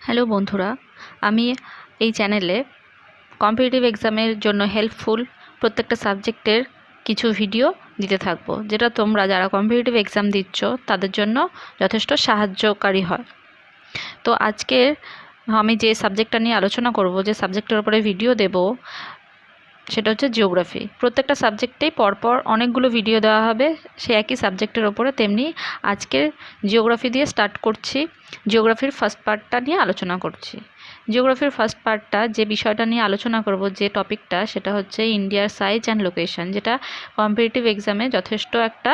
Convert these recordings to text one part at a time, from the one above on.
Hello বন্ধুরা, আমি এই চ্যানেলে কম্পিটিটিভ এক্সামের জন্য হেল্পফুল প্রত্যেকটা সাবজেক্টের কিছু ভিডিও দিতে থাকবো, যেটা তোমরা যারা কম্পিটিটিভ এক্সাম দিচ্ছ তাদের জন্য যথেষ্ট সাহায্যকারী হয়। তো আজকে আমি যে সাবজেক্টটা নিয়ে আলোচনা করব, যে সাবজেক্টের উপরে ভিডিও দেব, সেটা হচ্ছে জিওগ্রাফি। প্রত্যেকটা সাবজেক্টেই পরপর অনেকগুলো ভিডিও দেওয়া হবে সে একই সাবজেক্টের ওপরে। তেমনি আজকে জিওগ্রাফি দিয়ে স্টার্ট করছি। জিওগ্রাফির ফার্স্ট পার্টটা নিয়ে আলোচনা করছি। জিওগ্রাফির ফার্স্ট পার্টটা যে বিষয়টা নিয়ে আলোচনা করব, যে টপিকটা, সেটা হচ্ছে ইন্ডিয়ার সাইজ অ্যান্ড লোকেশন, যেটা কম্পিটিটিভ এক্সামে যথেষ্ট একটা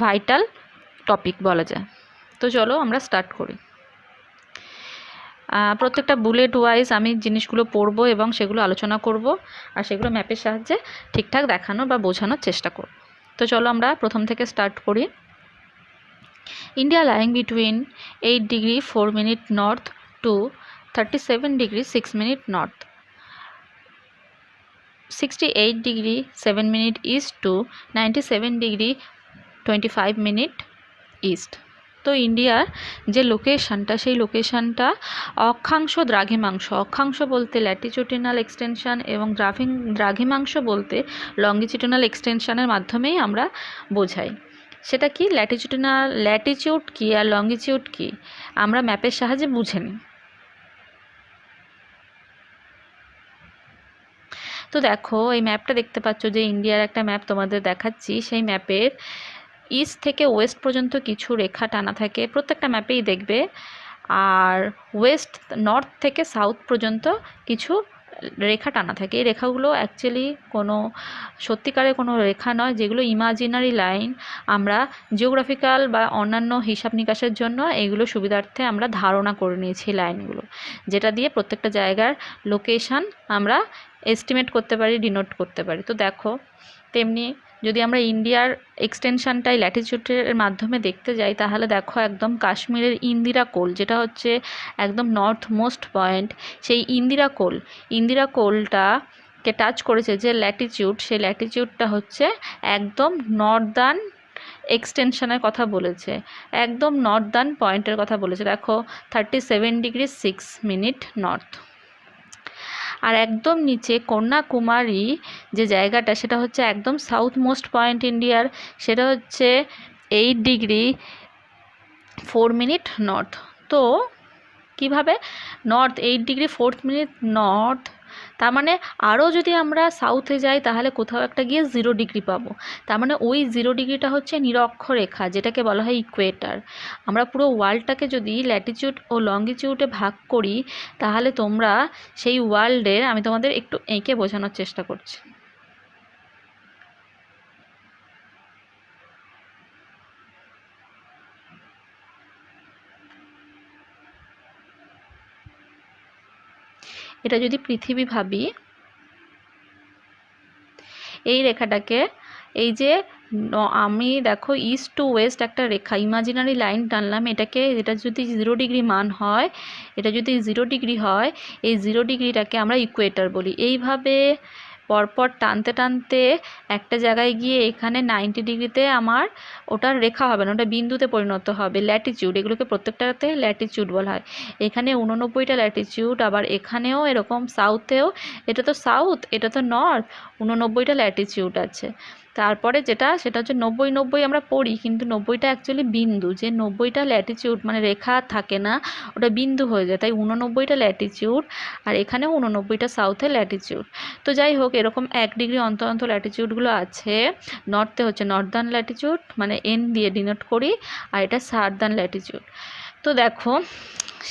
ভাইটাল টপিক বলা যায়। তো চলো আমরা স্টার্ট করি। প্রত্যেকটা বুলেট ওয়াইজ আমি জিনিসগুলো পড়বো এবং সেগুলো আলোচনা করব, আর সেগুলো ম্যাপের সাহায্যে ঠিকঠাক দেখানোর বা বোঝানোর চেষ্টা করব। তো চলো আমরা প্রথম থেকে স্টার্ট করি। India lying between 8 degree 4 minute north two 37 degree 6 minute north, 68 degree 7 minute east two 97 degree 25 minute east. তো ইন্ডিয়ার যে লোকেশানটা, সেই লোকেশানটা অক্ষাংশ দ্রাঘিমাংশ, অক্ষাংশ বলতে ল্যাটিটিউডিনাল এক্সটেনশন এবং দ্রাঘিমাংশ বলতে লঙ্গিটিউডিনাল এক্সটেনশনের মাধ্যমেই আমরা বোঝাই। সেটা কি ল্যাটিটিউড কী আর লঙ্গিটিউড কী আমরা ম্যাপের সাহায্যে বুঝে নিই। তো দেখো, এই ম্যাপটা দেখতে পাচ্ছ, যে ইন্ডিয়ার একটা ম্যাপ তোমাদের দেখাচ্ছি। সেই ম্যাপের ইস্ট থেকে ওয়েস্ট পর্যন্ত কিছু রেখা টানা থাকে, প্রত্যেকটা ম্যাপেই দেখবে। আর নর্থ থেকে সাউথ পর্যন্ত কিছু রেখা টানা থাকে। এই রেখাগুলো অ্যাকচুয়ালি কোনো সত্যিকারের কোনো রেখা নয়, যেগুলো ইমাজিনারি লাইন। আমরা জিওগ্রাফিক্যাল বা অন্যান্য হিসাব নিকাশের জন্য এইগুলো সুবিধার্থে আমরা ধারণা করে নিয়েছি লাইনগুলো, যেটা দিয়ে প্রত্যেকটা জায়গার লোকেশান আমরা এস্টিমেট করতে পারি, ডিনোট করতে পারি। তো দেখো, তেমনি যদি আমরা ইন্ডিয়ার এক্সটেনশনটাই ল্যাটিটিউডের মাধ্যমে দেখতে যাই, তাহলে দেখো একদম কাশ্মীরের ইন্দিরা কোল, যেটা হচ্ছে একদম নর্থ মোস্ট পয়েন্ট, সেই ইন্দিরা কোলটাকে টাচ করেছে যে ল্যাটিটিউড, সেই ল্যাটিটিউডটা হচ্ছে একদম নর্দার্ন এক্সটেনশনের কথা বলেছে, একদম নর্দার্ন পয়েন্টের কথা বলেছে। দেখো 37 ডিগ্রি 6 মিনিট নর্থ। আর একদম নিচে কন্যাকুমারী যে জায়গাটা, সেটা হচ্ছে একদম সাউথ মোস্ট পয়েন্ট ইন্ডিয়ার, সেটা হচ্ছে 8 ডিগ্রি 4 মিনিট নর্থ। তো কিভাবে নর্থ 8 ডিগ্রি 4 মিনিট নর্থ, তার মানে আরও যদি আমরা সাউথে যাই তাহলে কোথাও একটা গিয়ে 0 ডিগ্রি পাবো। তার মানে ওই 0 ডিগ্রিটা হচ্ছে নিরক্ষরেখা, যেটাকে বলা হয় ইকুয়েটার। আমরা পুরো ওয়ার্ল্ডটাকে যদি ল্যাটিটিউড ও লঙ্গিটিউডে ভাগ করি, তাহলে তোমরা সেই ওয়ার্ল্ডের, আমি তোমাদের একটু এঁকে বোঝানোর চেষ্টা করছি। এটা যদি পৃথিবী ভাবি, এই রেখাটাকে, এই যে আমি দেখো ইস্ট টু ওয়েস্ট একটা রেখা ইমাজিনারি লাইন টানলাম, এটা যদি 0 ডিগ্রি মান হয়, এটা যদি 0 ডিগ্রি হয়, এই 0 ডিগ্রিটাকে আমরা ইকুয়েটার বলি। এইভাবে পরপর টানতে টানতে একটা জায়গায় গিয়ে এখানে 90 ডিগ্রিতে আমার ওটার রেখা হবে না, ওটা বিন্দুতে পরিণত হবে, ল্যাটিটিউড। এগুলোকে প্রত্যেকটাতে ল্যাটিটিউড বলা হয়। এখানে 89টা ল্যাটিটিউড, আবার এখানেও এরকম সাউথেও, এটা তো সাউথ, এটা তো নর্থ, 89টা ল্যাটিটিউড আছে। তারপরে সেটা হচ্ছে 90 আমরা পড়ি, কিন্তু 90টা অ্যাকচুয়ালি বিন্দু, যে 90টা ল্যাটিটিউড মানে রেখা থাকে না, ওটা বিন্দু হয়ে যায়। তাই 89টা ল্যাটিটিউড, আর এখানেও 89টা সাউথের ল্যাটিটিউড। তো যাই হোক, এরকম 1 ডিগ্রি অন্তর অন্তর ল্যাটিটিউডগুলো আছে। নর্থে হচ্ছে নর্দার্ন ল্যাটিটিউড, মানে এন দিয়ে ডিনোট করি, আর এটা সাউদার্ন ল্যাটিটিউড। তো দেখো,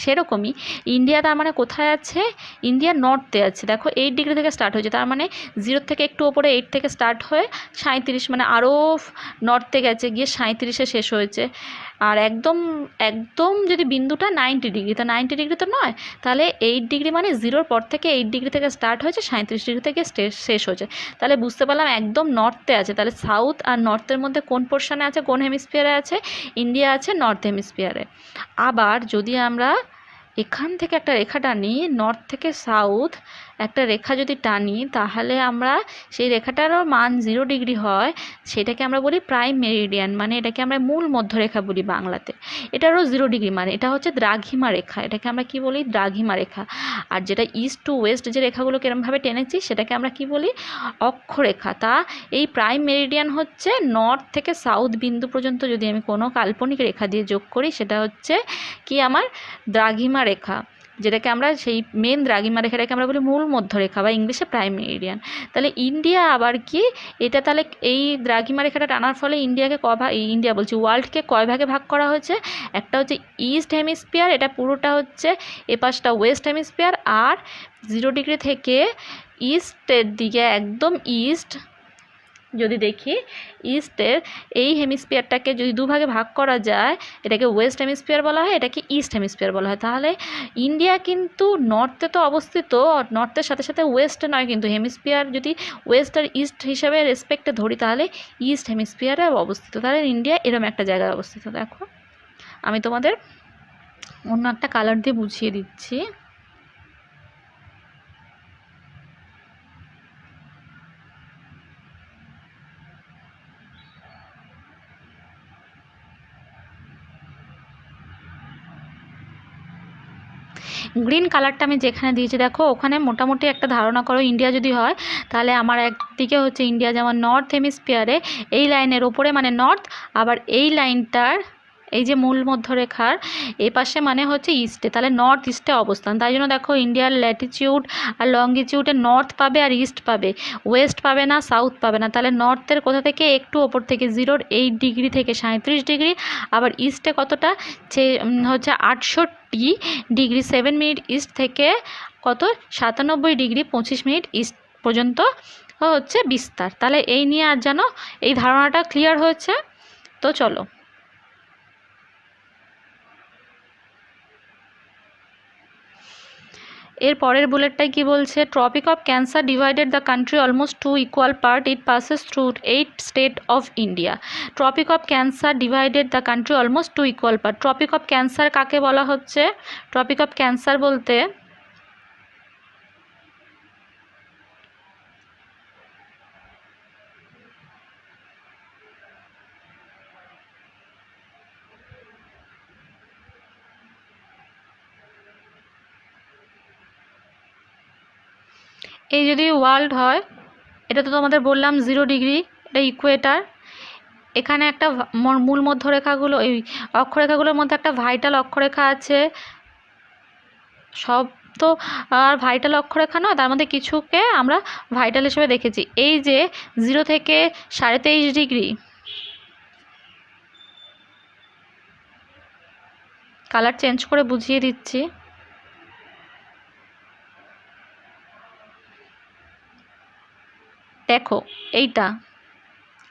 সেরকমই ইন্ডিয়া তার মানে কোথায় আছে, ইন্ডিয়া নর্থে আছে। দেখো 8 ডিগ্রি থেকে স্টার্ট হয়েছে, তার মানে 0 থেকে একটু ওপরে 8 থেকে স্টার্ট হয়ে 37, মানে আরও নর্থে গেছে, গিয়ে 37-এ শেষ হয়েছে। আর একদম একদম যদি বিন্দুটা 90 ডিগ্রি, তা 90 ডিগ্রি তো নয়, তাহলে 8 ডিগ্রি মানে 0-র পর থেকে 8 ডিগ্রি থেকে স্টার্ট হয়েছে, 37 ডিগ্রি থেকে শেষ হয়েছে। তাহলে বুঝতে পারলাম একদম নর্থে আছে। তাহলে সাউথ আর নর্থের মধ্যে কোন পোর্শনে আছে, কোন হেমিস্ফিয়ারে আছে, ইন্ডিয়া আছে নর্থ হেমিস্ফিয়ারে। আবার যদি আমরা এখান থেকে একটা রেখা টানি, নর্থ থেকে সাউথ একটা রেখা যদি টানি তাহলে আমরা সেই রেখাটারও মান 0 ডিগ্রি হয়, সেটাকে আমরা বলি প্রাইম মেরিডিয়ান, মানে এটাকে আমরা মূল মধ্যরেখা বলি বাংলাতে। এটারও 0 ডিগ্রি, মানে এটা হচ্ছে দ্রাঘিমা রেখা, এটাকে আমরা কি বলি দ্রাঘিমা রেখা। আর যেটা ইস্ট টু ওয়েস্ট যে রেখাগুলো কিরমভাবে টেনেছি সেটাকে আমরা কি বলি অক্ষরেখা। তা এই প্রাইম মেরিডিয়ান হচ্ছে নর্থ থেকে সাউথ বিন্দু পর্যন্ত যদি আমি কোনো কাল্পনিক রেখা দিয়ে যোগ করি সেটা হচ্ছে কি আমার দ্রাঘিমা রেখা, যেটাকে আমরা সেই মেন দ্রাঘিমা রেখাটাকে আমরা বলি মূল মধ্যরেখা বা ইংলিশে প্রাইম মেরিডিয়ান। তাহলে ইন্ডিয়া আবার কি, এটা তাহলে এই দ্রাঘিমা রেখাটা টানার ফলে ইন্ডিয়াকে ইন্ডিয়া বলছি ওয়ার্ল্ডকে কয় ভাগে ভাগ করা হয়েছে। একটা হচ্ছে ইস্ট হেমিস্ফিয়ার, এটা পুরোটা হচ্ছে এপাশটা ওয়েস্ট হেমিস্ফিয়ার, আর 0 ডিগ্রি থেকে ইস্টের দিকে একদম ইস্ট যদি দেখি ইস্টের এই হেমিস্ফিয়ারটাকে যদি দুভাগে ভাগ করা যায়, এটাকে ওয়েস্ট হেমিস্ফিয়ার বলা হয়, এটাকে ইস্ট হেমিস্ফিয়ার বলা হয়। তাহলে ইন্ডিয়া কিন্তু নর্থে তো অবস্থিত, নর্থের সাথে সাথে ওয়েস্টে নয়, কিন্তু হেমিস্ফিয়ার যদি ওয়েস্ট আর ইস্ট হিসাবে রেসপেক্টে ধরি তাহলে ইস্ট হেমিস্ফিয়ারে অবস্থিত। তাহলে ইন্ডিয়া এরকম একটা জায়গায় অবস্থিত। দেখো আমি তোমাদের অন্য একটা কালার দিয়ে বুঝিয়ে দিচ্ছি। গ্রিন কালারটা আমি যেখানে দিয়েছি দেখো ওখানে মোটামুটি একটা ধারণা করো ইন্ডিয়া যদি হয় তাহলে আমার একদিকে হচ্ছে ইন্ডিয়া যেমন নর্থ হেমিস্ফিয়ারে এই লাইনের ওপরে মানে নর্থ, আবার এই লাইনটার এই যে মূল মধ্যরেখার এ পাশে মানে হচ্ছে ইস্টে, তাহলে নর্থ ইস্টে অবস্থান। তাই জন্য দেখো ইন্ডিয়ার ল্যাটিটিউড আর লঙ্গিটিউডে নর্থ পাবে আর ইস্ট পাবে, ওয়েস্ট পাবে না, সাউথ পাবে না। তাহলে নর্থের কোথা থেকে একটু ওপর থেকে 0.8 ডিগ্রি থেকে 37 ডিগ্রি, আবার ইস্টে কতটা হচ্ছে 68 ডিগ্রি 7 মিনিট ইস্ট থেকে কত 97 ডিগ্রি 25 মিনিট ইস্ট পর্যন্ত হচ্ছে বিস্তার। তাহলে এই নিয়ে আর যেন এই ধারণাটা ক্লিয়ার হয়েছে। তো চলো এর পরের বুলেটটাই কি বলছে, tropic of cancer divided the country almost 2 equal part, it passes through 8 state of India. Tropic of cancer divided the country almost 2 equal part. Tropic of cancer কাকে বলা হচ্ছে, ট্রপিক অফ ক্যান্সার বলতে এই যদি ওয়ার্ল্ড হয়, এটা তো তোমাদের বললাম 0 ডিগ্রি, এটা ইকুয়েটার। এখানে একটা মূল মধ্যরেখাগুলো এই অক্ষরেখাগুলোর মধ্যে একটা ভাইটাল অক্ষরেখা আছে, সব তো আর ভাইটাল অক্ষরেখা নয়, তার মধ্যে কিছুকে আমরা ভাইটাল হিসেবে দেখেছি। এই যে 0 থেকে 23.5 ডিগ্রি, কালার চেঞ্জ করে বুঝিয়ে দিচ্ছি। দেখো এইটা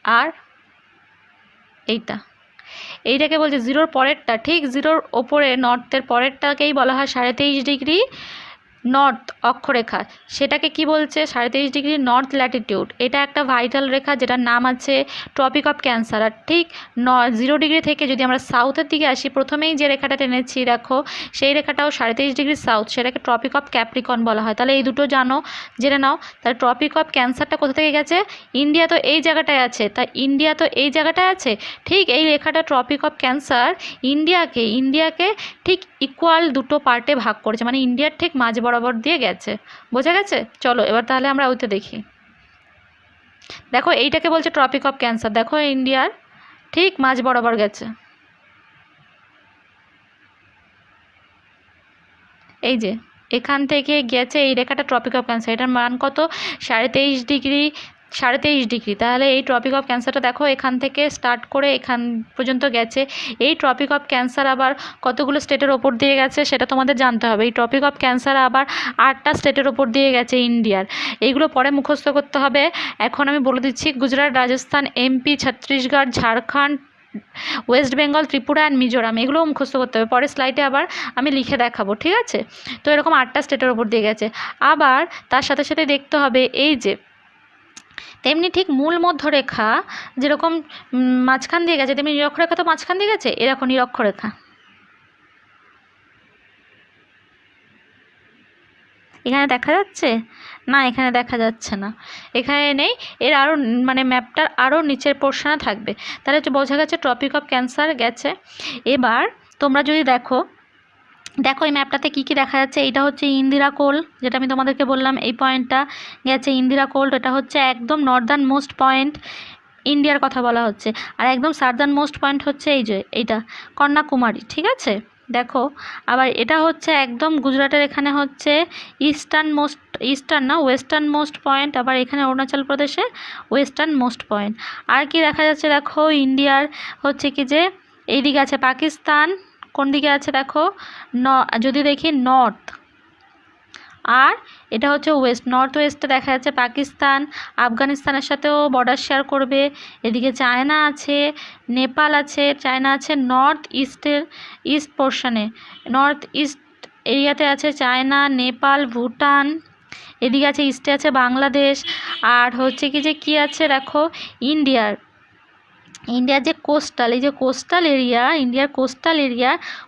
আর এইটা, এইটাকে বলছে 0-র পরেরটা, ঠিক 0-র ওপরে নর্থের পরেরটাকেই বলা হয় 23.5 ডিগ্রি নর্থ অক্ষরেখা, সেটাকে কি বলছে 23.5 ডিগ্রি নর্থ ল্যাটিটিউড। এটা একটা ভাইটাল রেখা যেটার নাম আছে ট্রপিক অফ ক্যান্সার। আর ঠিক 0 ডিগ্রি থেকে যদি আমরা সাউথের দিকে আসি, প্রথমেই যে রেখাটা টেনেছি দেখো সেই রেখাটাও 23.5 ডিগ্রি সাউথ, সেটাকে ট্রপিক অফ ক্যাপ্রিকন বলা হয়। তাহলে এই দুটো জেনে নাও। তাহলে ট্রপিক অফ ক্যান্সারটা কোথা থেকে গেছে, ইন্ডিয়া তো এই জায়গাটায় আছে, তাই ইন্ডিয়া তো এই জায়গাটায় আছে, ঠিক এই রেখাটা ট্রপিক অফ ক্যান্সার ইন্ডিয়াকে ঠিক ইকুয়াল দুটো পার্টে ভাগ করেছে, মানে ইন্ডিয়ার ঠিক মাঝ বরাবর দিয়ে গেছে। বোঝা গেছে? চলো এবার তাহলে আমরা ওইটা দেখি। দেখো এইটাকে বলছে ট্রপিক অফ ক্যান্সার, দেখো ইন্ডিয়ার ঠিক মাঝ বরাবর গেছে। এই যে এখান থেকে গেছে এই রেখাটা ট্রপিক অফ ক্যান্সার, এটার মান কত 23.5 ডিগ্রি 23.5 ডিগ্রি। তাহলে এই ট্রপিক অফ ক্যান্সারটা দেখো এখান থেকে স্টার্ট করে এখান পর্যন্ত গেছে। এই ট্রপিক অফ ক্যান্সার আবার কতগুলো স্টেটের ওপর দিয়ে গেছে সেটা তোমাদের জানতে হবে। এই ট্রপিক অফ ক্যান্সার আবার 8টা স্টেটের ওপর দিয়ে গেছে ইন্ডিয়ার। এইগুলো পরে মুখস্থ করতে হবে। এখন আমি বলে দিচ্ছি Gujarat, Rajasthan, MP, Chhattisgarh, Jharkhand, West Bengal, Tripura and Mizoram, এগুলোও মুখস্থ করতে হবে। পরের স্লাইডে আবার আমি লিখে দেখাবো, ঠিক আছে? তো এরকম 8টা স্টেটের ওপর দিয়ে গেছে। আবার তার সাথে সাথে দেখতে হবে এই যে তেমনি ঠিক মূল মধ্যরেখা যেরকম মাঝখান দিয়ে গেছে, তেমনি নিরক্ষরেখা তো মাঝখান দিয়ে গেছে, এরকম নিরক্ষরেখা এখানে দেখা যাচ্ছে না, এখানে দেখা যাচ্ছে না, এখানে নেই। এর আরও মানে ম্যাপটার আরও নিচের পোর্শনে থাকবে। তাহলে বোঝা গেছে ট্রপিক অফ ক্যান্সার গেছে। এবার তোমরা যদি দেখো এই ম্যাপটাতে কী কী দেখা যাচ্ছে। এটা হচ্ছে ইন্দিরা কোল, যেটা আমি তোমাদেরকে বললাম, এই পয়েন্টটা গেছে ইন্দিরা কোল। এটা হচ্ছে একদম নর্দার্ন মোস্ট পয়েন্ট, ইন্ডিয়ার কথা বলা হচ্ছে। আর একদম সাউদার্ন মোস্ট পয়েন্ট হচ্ছে এই যে এইটা কন্যাকুমারী, ঠিক আছে। দেখো আবার এটা হচ্ছে একদম গুজরাটের, এখানে হচ্ছে ইস্টার্ন না ওয়েস্টার্ন মোস্ট পয়েন্ট। আবার এখানে অরুণাচল প্রদেশে ওয়েস্টার্ন মোস্ট পয়েন্ট। আর কি দেখা যাচ্ছে দেখো, ইন্ডিয়ার হচ্ছে কি যে এইদিকে আছে পাকিস্তান, কোন দিকে আছে দেখো, যদি দেখি নর্থ, আর এটা হচ্ছে নর্থ ওয়েস্টে দেখা যাচ্ছে পাকিস্তান, আফগানিস্তানের সাথেও বর্ডার শেয়ার করবে। এদিকে চায়না আছে, নেপাল আছে, চায়না আছে নর্থ ইস্ট পোর্শনে, নর্থ ইস্ট এরিয়াতে আছে চায়না, নেপাল, ভুটান। এদিকে আছে ইস্টে আছে বাংলাদেশ। আর হচ্ছে কি যে কী আছে দেখো, ইন্ডিয়ার যে কোস্টাল, এই যে ইন্ডিয়ার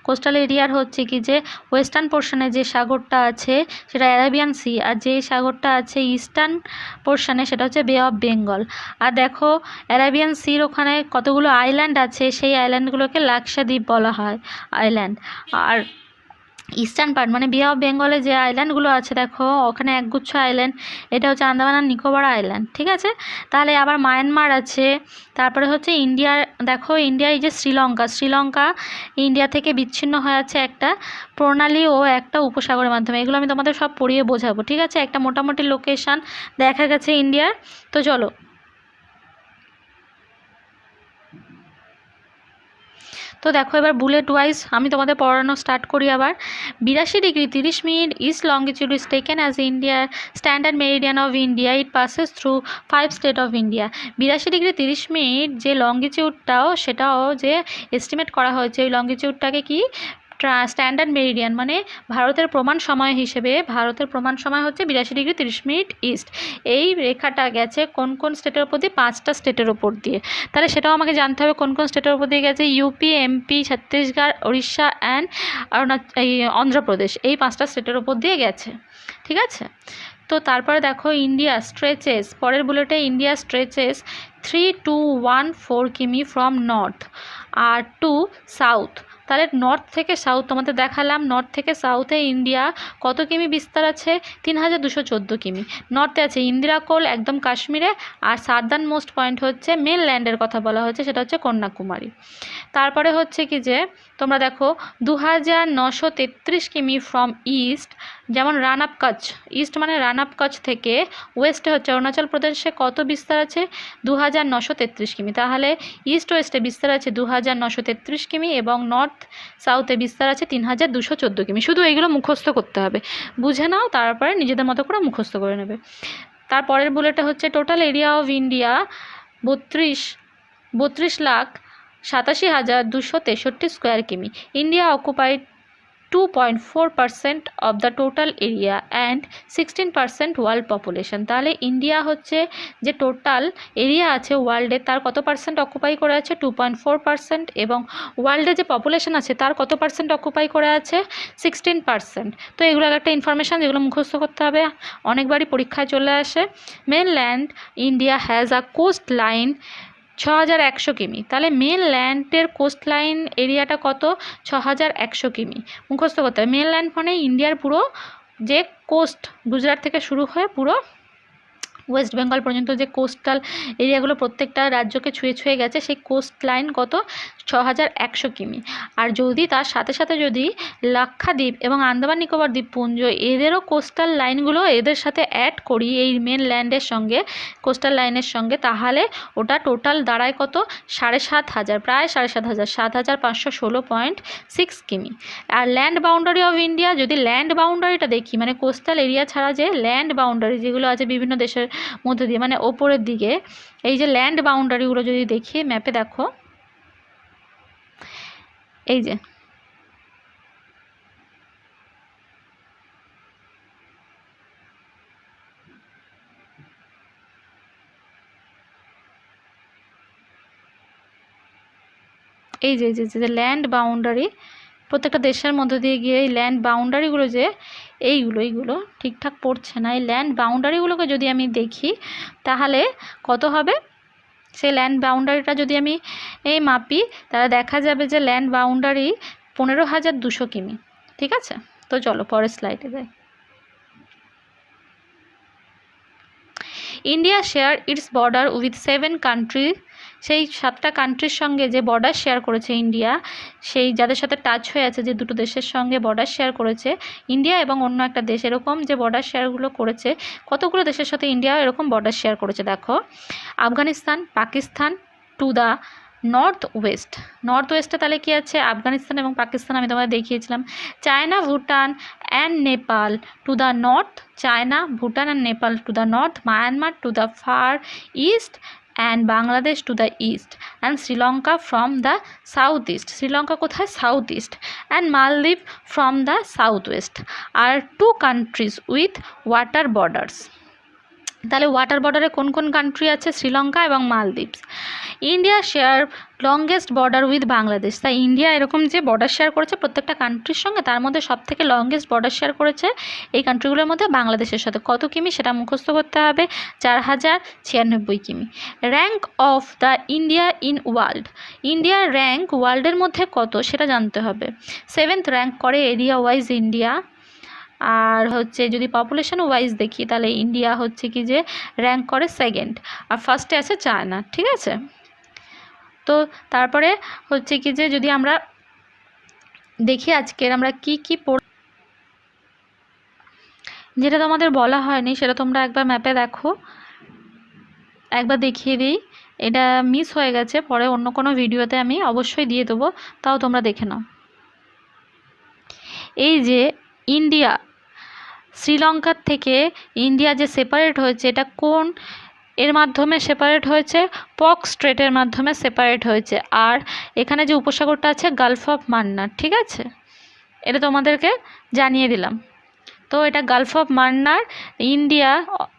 কোস্টাল এরিয়ার হচ্ছে কি যে ওয়েস্টার্ন পোর্শনে যে সাগরটা আছে সেটা অ্যারাবিয়ান সি, আর যে সাগরটা আছে ইস্টার্ন পোর্শনে সেটা হচ্ছে বে অফ বেঙ্গল। আর দেখো অ্যারাবিয়ান সির ওখানে কতগুলো আইল্যান্ড আছে, সেই আইল্যান্ডগুলোকে লাক্ষাদ্বীপ বলা হয় আইল্যান্ড। আর ইস্টার্ন পার্ট মানে বে অফ বেঙ্গলে যে আইল্যান্ডগুলো আছে দেখো, ওখানে একগুচ্ছ আইল্যান্ড, এটা হচ্ছে আন্দামান আর নিকোবর আইল্যান্ড, ঠিক আছে। তাহলে আবার মায়ানমার আছে। তারপরে হচ্ছে ইন্ডিয়ার, দেখো ইন্ডিয়ার এই যে শ্রীলঙ্কা ইন্ডিয়া থেকে বিচ্ছিন্ন হয়ে আছে একটা প্রণালী ও একটা উপসাগরের মাধ্যমে। এগুলো আমি তোমাদের সব পড়িয়ে বোঝাবো, ঠিক আছে। একটা মোটামুটি লোকেশান দেখা গেছে ইন্ডিয়ার। তো চলো তো দেখো এবার বুলেট ওয়াইজ আমি তোমাদের পড়ানো স্টার্ট করি আবার। 82°30' east longitude is taken as ইন্ডিয়ার standard meridian of India. It passes through 5 state of India. 82°30' যে লঙ্গিটিউডটাও, সেটাও যে এস্টিমেট করা হয়েছে, ওই লঙ্গিটিউডটাকে কি স্ট্যান্ডার্ড মেরিডিয়ান মানে ভারতের প্রমাণ সময় হিসেবে, ভারতের প্রমাণ সময় হচ্ছে 82°30' ইস্ট। এই রেখাটা গেছে কোন কোন স্টেটের ওপর দিয়ে? 5টা স্টেটের ওপর দিয়ে। তাহলে সেটাও আমাকে জানতে হবে কোন কোন স্টেটের ওপর দিয়ে গেছে। UP, MP, Chhattisgarh, Orissa and Andhra Pradesh, এই 5টা স্টেটের ওপর দিয়ে গেছে, ঠিক আছে। তো তারপরে দেখো ইন্ডিয়া স্ট্রেচেস, পরের বুলেটে ইন্ডিয়া স্ট্রেচেস 3214 কিমি ফ্রম নর্থ আর টু সাউথ। তাহলে নর্থ থেকে সাউথ তোমাদের দেখালাম, নর্থ থেকে সাউথে ইন্ডিয়া কত কিমি বিস্তার আছে? 3214 কিমি। নর্থে আছে ইন্দিরা কোল একদম কাশ্মীরে, আর সাউদার্ন মোস্ট পয়েন্ট হচ্ছে মেন ল্যান্ডের কথা বলা হয়েছে, সেটা হচ্ছে কন্যাকুমারী। তারপরে হচ্ছে কি যে তোমরা দেখো 2933 কিমি ফ্রম ইস্ট, যেমন রান আপ কচ্ছ, ইস্ট মানে রান আপ কচ্ছ থেকে ওয়েস্টে হচ্ছে অরুণাচল প্রদেশে কত বিস্তার আছে? 2933 কিমি। তাহলে ইস্ট ওয়েস্টে বিস্তার আছে 2933 কিমি এবং নর্থ সাউথে বিস্তার আছে 3214 কিমি। শুধু এইগুলো মুখস্থ করতে হবে, বুঝে নাও, তারপরে নিজেদের মতো করে মুখস্থ করে নেবে। তারপরের বুলেটে হচ্ছে total area of India 32,87,263 square কিমি। India occupied 2.4% of the total area and 16% world population. তাহলে ইন্ডিয়া হচ্ছে যে টোটাল এরিয়া আছে ওয়ার্ল্ডে, তার কত পার্সেন্ট অকুপাই করে আছে? 2.4%। এবং ওয়ার্ল্ডে যে পপুলেশন আছে তার কত পার্সেন্ট অকুপাই করে আছে? 16%। তো এগুলো একটা ইনফরমেশান যেগুলো মুখস্থ করতে হবে, অনেকবারই পরীক্ষায় চলে আসে। Mainland India has a coast line 6100 কিমি। তাহলে মেন ল্যান্ডের কোস্ট লাইন এরিয়াটা কত? 6100 কিমি। মুখস্থ করতে হবে। মেন ল্যান্ড মানে ইন্ডিয়ার পুরো যে কোস্ট, গুজরাট থেকে শুরু হয়ে পুরো ওয়েস্ট বেঙ্গল পর্যন্ত যে কোস্টাল এরিয়াগুলো প্রত্যেকটা রাজ্যকে ছুঁয়ে ছুঁয়ে গেছে, সেই কোস্ট লাইন কত? 6100 কিমি। আর যদি তার সাথে সাথে যদি লাক্ষাদ্বীপ এবং আন্দামান নিকোবর দ্বীপপুঞ্জ এদেরও কোস্টাল লাইনগুলো এদের সাথে অ্যাড করি এই মেন ল্যান্ডের সঙ্গে, কোস্টাল লাইনের সঙ্গে, তাহলে ওটা টোটাল দাঁড়ায় কত? 7500, প্রায় 7500, 7516.6 কিমি। আর ল্যান্ড বাউন্ডারি অফ ইন্ডিয়া, যদি ল্যান্ড বাউন্ডারিটা দেখি মানে কোস্টাল এরিয়া ছাড়া যে ল্যান্ড বাউন্ডারি যেগুলো আছে বিভিন্ন দেশের মধ্যে দিয়ে মানে ওপরের দিকে, এই যে ল্যান্ড বাউন্ডারিগুলো যদি দেখি ম্যাপে, দেখো এই যে ল্যান্ড বাউন্ডারি প্রত্যেকটা দেশের মধ্যে দিয়ে গিয়ে এই ল্যান্ড বাউন্ডারিগুলো যে এইগুলো ঠিকঠাক পড়ছে না। এই ল্যান্ড বাউন্ডারিগুলোকে যদি আমি দেখি তাহলে কত হবে, সেই ল্যান্ড বাউন্ডারিটা যদি আমি মাপি তাহলে দেখা যাবে যে ল্যান্ড বাউন্ডারি 15,200 কিমি। ঠিক আছে, তো চলো পরের স্লাইডে যাই। India share it's border with 7 country. সেই 7টা কান্ট্রির সঙ্গে যে বর্ডার শেয়ার করেছে ইন্ডিয়া, সেই যাদের সাথে টাচ হয়ে আছে, যে দুটো দেশের সঙ্গে বর্ডার শেয়ার করেছে ইন্ডিয়া এবং অন্য একটা দেশ, এরকম যে বর্ডার শেয়ারগুলো করেছে, কতগুলো দেশের সাথে ইন্ডিয়া এরকম বর্ডার শেয়ার করেছে দেখো। Afghanistan, Pakistan to the north ওয়েস্টে তাহলে কি আছে, আফগানিস্তান এবং পাকিস্তান আমি তোমাদের দেখিয়েছিলাম। China, Bhutan and Nepal to the north, China, Bhutan and Nepal to the north, Myanmar to the far east and Bangladesh to the east and Sri Lanka from the south east, Sri Lanka কোথায়, south east, and Maldives from the south west আর 2 countries with water borders. তাহলে water বর্ডারে কোন কোন country আছে, শ্রীলঙ্কা এবং Maldives. India share longest border with Bangladesh, তাই India এরকম যে বর্ডার শেয়ার করেছে প্রত্যেকটা কান্ট্রির সঙ্গে, তার মধ্যে সবথেকে লংগেস্ট বর্ডার শেয়ার করেছে এই কান্ট্রিগুলোর মধ্যে বাংলাদেশের সাথে। কত কিমি সেটা মুখস্থ করতে হবে, 4096 কিমি। Rank of the India in world, ইন্ডিয়ার র্যাঙ্ক ওয়ার্ল্ডের মধ্যে কত সেটা জানতে হবে। 7th র্যাঙ্ক করে এরিয়া ওয়াইজ ইন্ডিয়া। আর হচ্ছে যদি পপুলেশন ওয়াইজ দেখি তাহলে ইন্ডিয়া হচ্ছে কি যে র্যাঙ্ক করে 2nd, আর ফার্স্টে আছে চায়না। ঠিক আছে, তো তারপরে হচ্ছে কি যে যদি আমরা দেখি আজকের আমরা কি যেটা তোমাদের বলা হয়নি সেটা তোমরা একবার ম্যাপে দেখো, একবার দেখিয়ে দিই। এটা মিস হয়ে গেছে, পরে অন্য কোনো ভিডিওতে আমি অবশ্যই দিয়ে দেবো, তাও তোমরা দেখে নাও। এই যে ইন্ডিয়া, শ্রীলঙ্কার থেকে ইন্ডিয়া যে সেপারেট হয়েছে, এটা কোন এর মাধ্যমে সেপারেট হয়েছে, পক স্ট্রেটের মাধ্যমে সেপারেট হয়েছে। আর এখানে যে উপসাগরটা আছে গালফ অফ মান্নার। ঠিক আছে, এটা তোমাদেরকে জানিয়ে দিলাম। তো এটা gulf of Mannar, India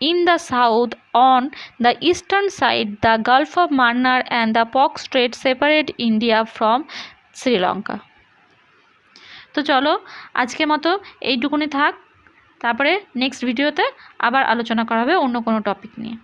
in the south on the eastern side the gulf of Mannar and the Palk strait separate India from Sri Lanka. তো চলো আজকের মতো এইটুকুনি থাক, তারপরে নেক্সট ভিডিওতে আবার আলোচনা করা হবে অন্য কোনো টপিক নিয়ে।